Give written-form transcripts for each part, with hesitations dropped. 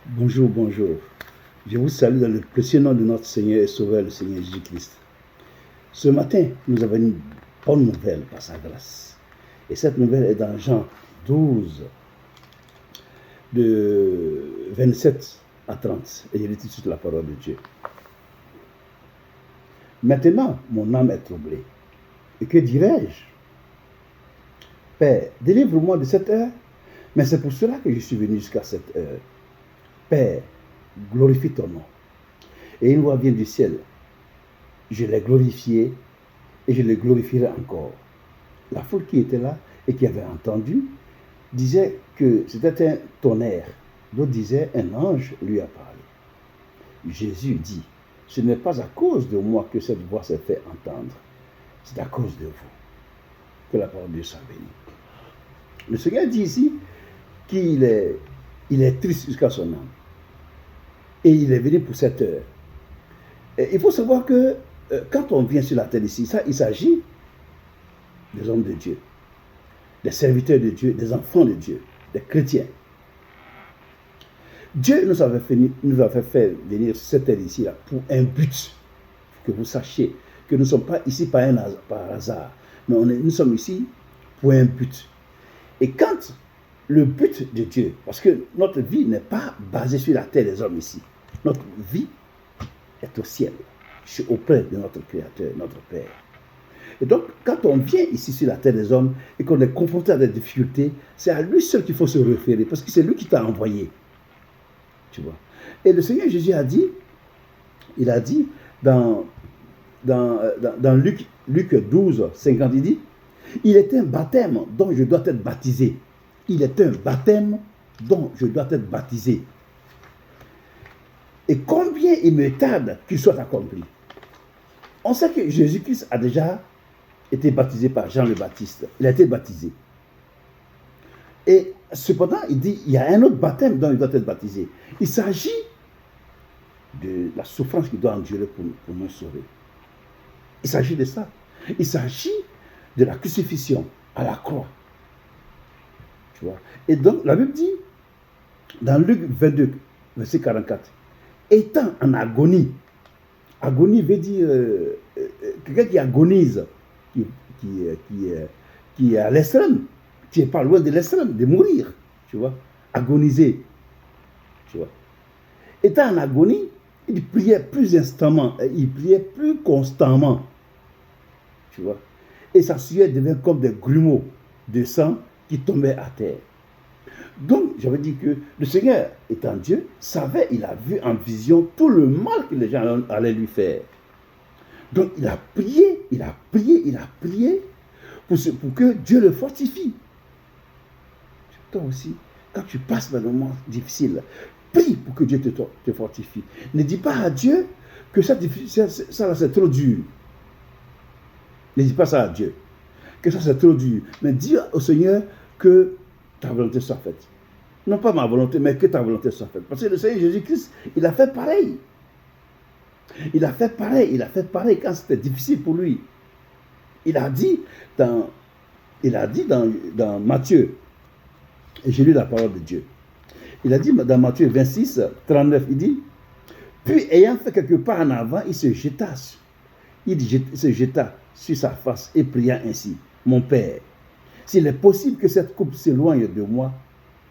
Bonjour, bonjour. Je vous salue dans le précieux nom de notre Seigneur et Sauveur, le Seigneur Jésus-Christ. Ce matin, nous avons une bonne nouvelle par sa grâce. Et cette nouvelle est dans Jean 12, de 27 à 30. Et je lis tout de suite la parole de Dieu. Maintenant, mon âme est troublée. Et que dirais-je? Père, délivre-moi de cette heure. Mais c'est pour cela que je suis venu jusqu'à cette heure. Père, glorifie ton nom. Et une voix vient du ciel. Je l'ai glorifié et je le glorifierai encore. La foule qui était là et qui avait entendu disait que c'était un tonnerre. D'autres disaient un ange lui a parlé. Jésus dit, ce n'est pas à cause de moi que cette voix s'est fait entendre. C'est à cause de vous. Que la parole de Dieu soit bénie. Le Seigneur dit ici qu'il est triste jusqu'à son âme. Et il est venu pour cette heure. Et il faut savoir que quand on vient sur la terre ici, il s'agit des hommes de Dieu, des serviteurs de Dieu, des enfants de Dieu, des chrétiens. Dieu nous avait fait venir sur cette terre ici là, pour un but. Que vous sachiez que nous ne sommes pas ici par hasard, mais nous sommes ici pour un but. Et quand le but de Dieu, parce que notre vie n'est pas basée sur la terre des hommes ici, notre vie est au ciel, auprès de notre Créateur, notre Père. Et donc, quand on vient ici sur la terre des hommes et qu'on est confronté à des difficultés, c'est à lui seul qu'il faut se référer, parce que c'est lui qui t'a envoyé. Tu vois. Et le Seigneur Jésus a dit, il a dit dans Luc 12, 50, il dit, il est un baptême dont je dois être baptisé. Il est un baptême dont je dois être baptisé. Et combien il me tarde qu'il soit accompli. On sait que Jésus-Christ a déjà été baptisé par Jean le Baptiste. Il a été baptisé. Et cependant, il dit, il y a un autre baptême dont il doit être baptisé. Il s'agit de la souffrance qu'il doit endurer pour nous sauver. Il s'agit de ça. Il s'agit de la crucifixion à la croix. Tu vois. Et donc, la Bible dit, dans Luc 22, verset 44, étant en agonie. Agonie veut dire quelqu'un qui agonise, qui est à l'extrême, qui n'est pas loin de l'extrême, de mourir, tu vois, agoniser, tu vois. Étant en agonie, il priait plus instamment, il priait plus constamment, tu vois. Et sa sueur devait comme des grumeaux de sang qui tombaient à terre. Donc, j'avais dit que le Seigneur, étant Dieu, savait, il a vu en vision tout le mal que les gens allaient lui faire. Donc, il a prié pour que Dieu le fortifie. Toi aussi, quand tu passes dans un moment difficile, prie pour que Dieu te fortifie. Ne dis pas à Dieu que ça c'est trop dur. Ne dis pas ça à Dieu, que ça c'est trop dur. Mais dis au Seigneur que ta volonté soit faite. Non pas ma volonté, mais que ta volonté soit faite. Parce que le Seigneur Jésus-Christ, il a fait pareil. Il a fait pareil quand c'était difficile pour lui. Il a dit dans Matthieu, et j'ai lu la parole de Dieu. Il a dit dans Matthieu 26, 39, il dit, puis ayant fait quelque pas en avant, il se jeta sur sa face et pria ainsi, mon Père, s'il est possible que cette coupe s'éloigne de moi,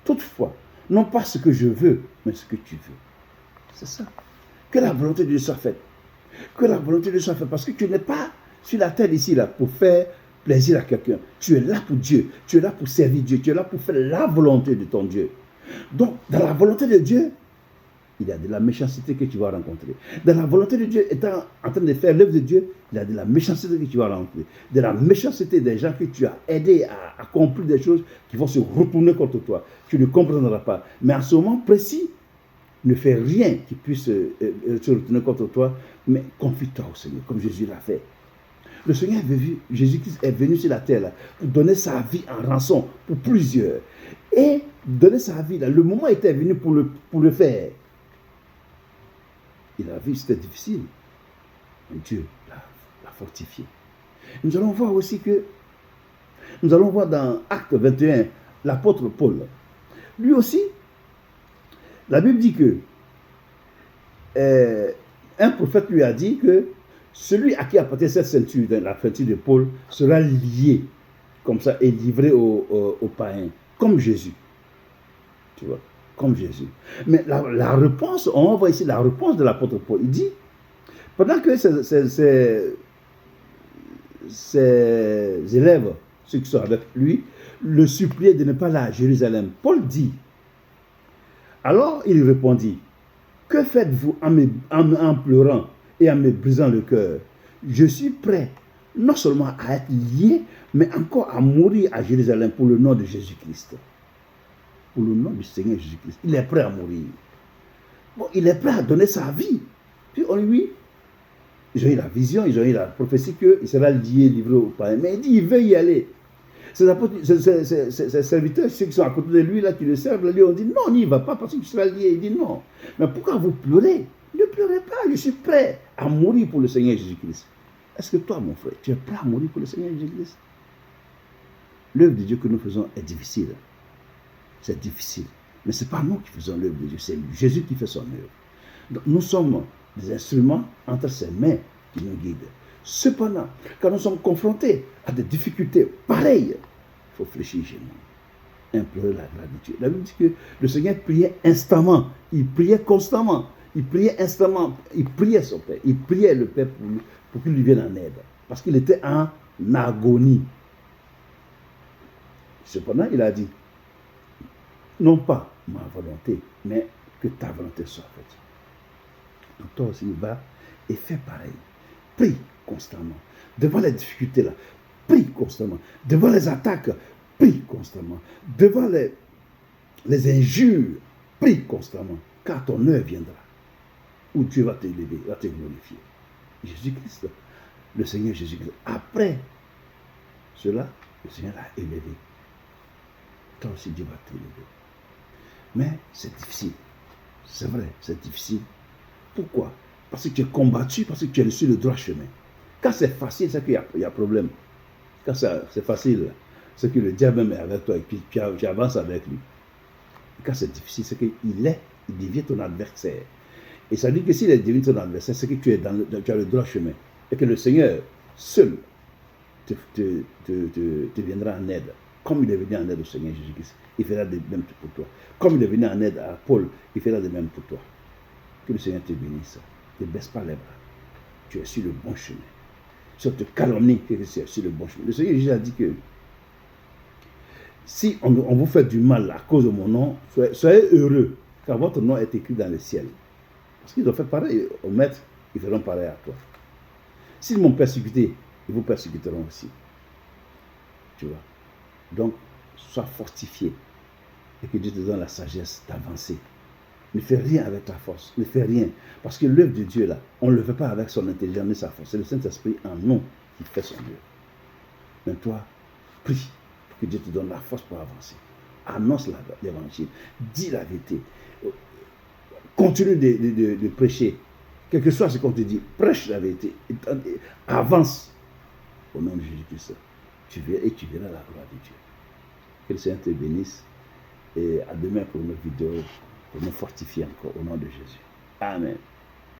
toutefois, non pas ce que je veux, mais ce que tu veux. C'est ça. Que la volonté de Dieu soit faite. Que la volonté de Dieu soit faite. Parce que tu n'es pas sur la terre ici là pour faire plaisir à quelqu'un. Tu es là pour Dieu. Tu es là pour servir Dieu. Tu es là pour faire la volonté de ton Dieu. Donc, dans la volonté de Dieu, il y a de la méchanceté que tu vas rencontrer. Dans la volonté de Dieu, étant en train de faire l'œuvre de Dieu, il y a de la méchanceté que tu vas rencontrer. De la méchanceté des gens que tu as aidés à accomplir des choses qui vont se retourner contre toi. Tu ne comprendras pas. Mais en ce moment précis, ne fais rien qui puisse se retourner contre toi, mais confie-toi au Seigneur, comme Jésus l'a fait. Le Seigneur Jésus-Christ est venu sur la terre là, pour donner sa vie en rançon pour plusieurs. Et donner sa vie, là, le moment était venu pour le faire. Il a vu, c'était difficile. Mais Dieu l'a fortifié. Nous allons voir aussi dans Acte 21, l'apôtre Paul. Lui aussi, La Bible dit que un prophète lui a dit que celui à qui appartient cette ceinture, la ceinture de Paul, sera lié comme ça et livré aux païens, comme Jésus. Tu vois, comme Jésus. Mais la réponse, on voit ici la réponse de l'apôtre Paul. Il dit, pendant que ses élèves, ceux qui sont avec lui, le suppliaient de ne pas aller à Jérusalem, Paul dit, alors il répondit, que faites-vous en pleurant et en me brisant le cœur? Je suis prêt non seulement à être lié, mais encore à mourir à Jérusalem pour le nom de Jésus-Christ. Pour le nom du Seigneur Jésus-Christ. Il est prêt à mourir. Bon, il est prêt à donner sa vie. Puis on lui, ils ont eu la vision, ils ont eu la prophétie qu'il sera lié, livré au païen. Mais il dit, il veut y aller. Ses serviteurs, ceux qui sont à côté de lui, là, qui le servent, lui ont dit, non, on n'y va pas parce qu'il sera lié. Il dit, non. Mais pourquoi vous pleurez? Ne pleurez pas, je suis prêt à mourir pour le Seigneur Jésus-Christ. Est-ce que toi, mon frère, tu es prêt à mourir pour le Seigneur Jésus-Christ? L'œuvre de Dieu que nous faisons est difficile. C'est difficile. Mais ce n'est pas nous qui faisons l'œuvre de Dieu, c'est Jésus qui fait son œuvre. Donc nous sommes des instruments entre ses mains qui nous guident. Cependant, quand nous sommes confrontés à des difficultés pareilles, il faut fléchir chez nous, implorer la grâce de Dieu. La Bible dit que le Seigneur priait instamment, il priait constamment, il priait instamment, il priait son Père, il priait le Père pour qu'il lui vienne en aide, parce qu'il était en agonie. Cependant, il a dit, non pas ma volonté, mais que ta volonté soit faite. Donc toi aussi, va et fais pareil. Prie constamment. Devant les difficultés là, prie constamment. Devant les attaques, prie constamment. Devant les injures, prie constamment. Car ton heure viendra où Dieu va t'élever, va te glorifier. Jésus-Christ, le Seigneur Jésus-Christ, après cela, le Seigneur l'a élevé. Toi aussi, Dieu va t'élever. Mais c'est difficile. C'est vrai, c'est difficile. Pourquoi? Parce que tu es combattu, parce que tu es sur le droit chemin. Quand c'est facile, c'est qu'il y a problème. Quand c'est facile, c'est que le diable même est avec toi et puis tu avances avec lui. Et quand c'est difficile, c'est qu'il devient ton adversaire. Et ça dit que s'il est devenu ton adversaire, c'est que tu as le droit chemin. Et que le Seigneur seul te viendra en aide. Comme il est venu en aide au Seigneur Jésus-Christ, il fera de même pour toi. Comme il est venu en aide à Paul, il fera de même pour toi. Que le Seigneur te bénisse. Ne baisse pas les bras. Tu es sur le bon chemin. Si on te calomnie, que tu es sur le bon chemin. Le Seigneur Jésus a dit que si on vous fait du mal à cause de mon nom, soyez heureux, car votre nom est écrit dans le ciel. Parce qu'ils ont fait pareil au maître, ils feront pareil à toi. S'ils m'ont persécuté, ils vous persécuteront aussi. Tu vois. Donc, sois fortifié et que Dieu te donne la sagesse d'avancer. Ne fais rien avec ta force, ne fais rien. Parce que l'œuvre de Dieu, là, on ne le fait pas avec son intelligence ni sa force. C'est le Saint-Esprit en nous qui fait son œuvre. Mais toi, prie pour que Dieu te donne la force pour avancer. Annonce l'évangile, dis la vérité. Continue de prêcher. Quel que soit ce qu'on te dit, prêche la vérité. Avance au nom de Jésus-Christ. Tu verras la gloire de Dieu. Que le Seigneur te bénisse. Et à demain pour une autre vidéo, pour nous fortifier encore au nom de Jésus. Amen.